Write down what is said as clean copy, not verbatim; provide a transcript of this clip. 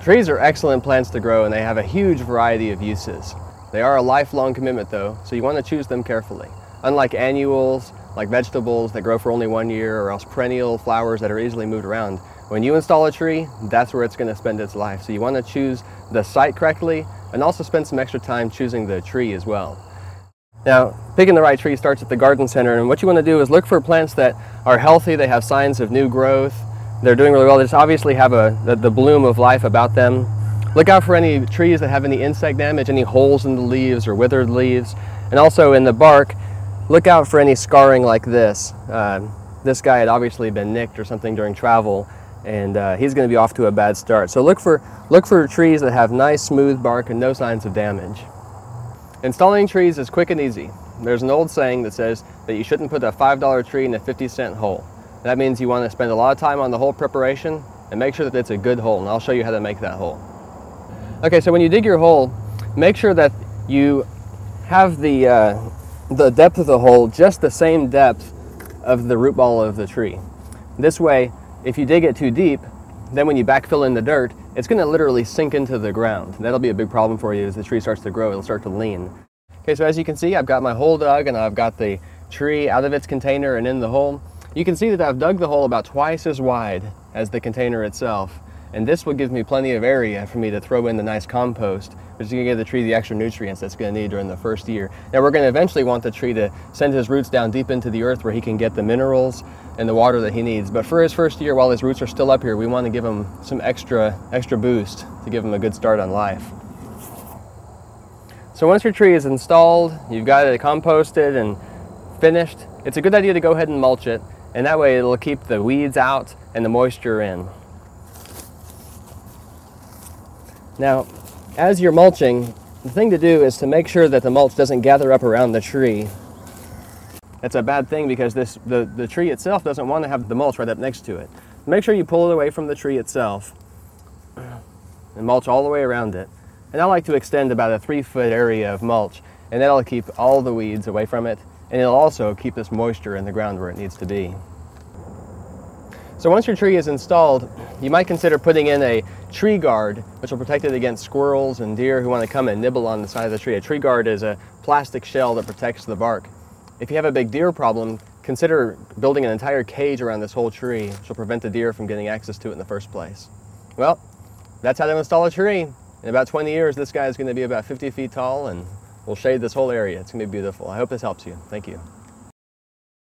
Trees are excellent plants to grow and they have a huge variety of uses. They are a lifelong commitment though, so you want to choose them carefully. Unlike annuals, like vegetables that grow for only 1 year, or else perennial flowers that are easily moved around, when you install a tree, that's where it's going to spend its life. So you want to choose the site correctly and also spend some extra time choosing the tree as well. Now, picking the right tree starts at the garden center, and what you want to do is look for plants that are healthy, they have signs of new growth, they're doing really well, they just obviously have the bloom of life about them. Look out for any trees that have any insect damage, any holes in the leaves or withered leaves, and also in the bark, look out for any scarring like this. This guy had obviously been nicked or something during travel, and he's going to be off to a bad start. So look for trees that have nice smooth bark and no signs of damage. Installing trees is quick and easy. There's an old saying that says that you shouldn't put a $5 tree in a 50-cent hole. That means you want to spend a lot of time on the hole preparation and make sure that it's a good hole, and I'll show you how to make that hole. Okay, so when you dig your hole, make sure that you have the depth of the hole just the same depth of the root ball of the tree. This way, if you dig it too deep, then when you backfill in the dirt, it's going to literally sink into the ground. That'll be a big problem for you as the tree starts to grow. It'll start to lean. Okay, so as you can see, I've got my hole dug and I've got the tree out of its container and in the hole. You can see that I've dug the hole about twice as wide as the container itself. And this will give me plenty of area for me to throw in the nice compost, which is going to give the tree the extra nutrients that's going to need during the first year. Now we're going to eventually want the tree to send his roots down deep into the earth where he can get the minerals and the water that he needs. But for his first year, while his roots are still up here, we want to give him some extra boost to give him a good start on life. So once your tree is installed, you've got it composted and finished, it's a good idea to go ahead and mulch it, and that way it'll keep the weeds out and the moisture in. Now, as you're mulching, the thing to do is to make sure that the mulch doesn't gather up around the tree. That's a bad thing because the tree itself doesn't want to have the mulch right up next to it. Make sure you pull it away from the tree itself and mulch all the way around it. And I like to extend about a 3-foot area of mulch, and that'll keep all the weeds away from it, and it'll also keep this moisture in the ground where it needs to be. So once your tree is installed, you might consider putting in a tree guard, which will protect it against squirrels and deer who want to come and nibble on the side of the tree. A tree guard is a plastic shell that protects the bark. If you have a big deer problem, consider building an entire cage around this whole tree, which will prevent the deer from getting access to it in the first place. Well, that's how to install a tree. In about 20 years, this guy is going to be about 50 feet tall and will shade this whole area. It's going to be beautiful. I hope this helps you. Thank you.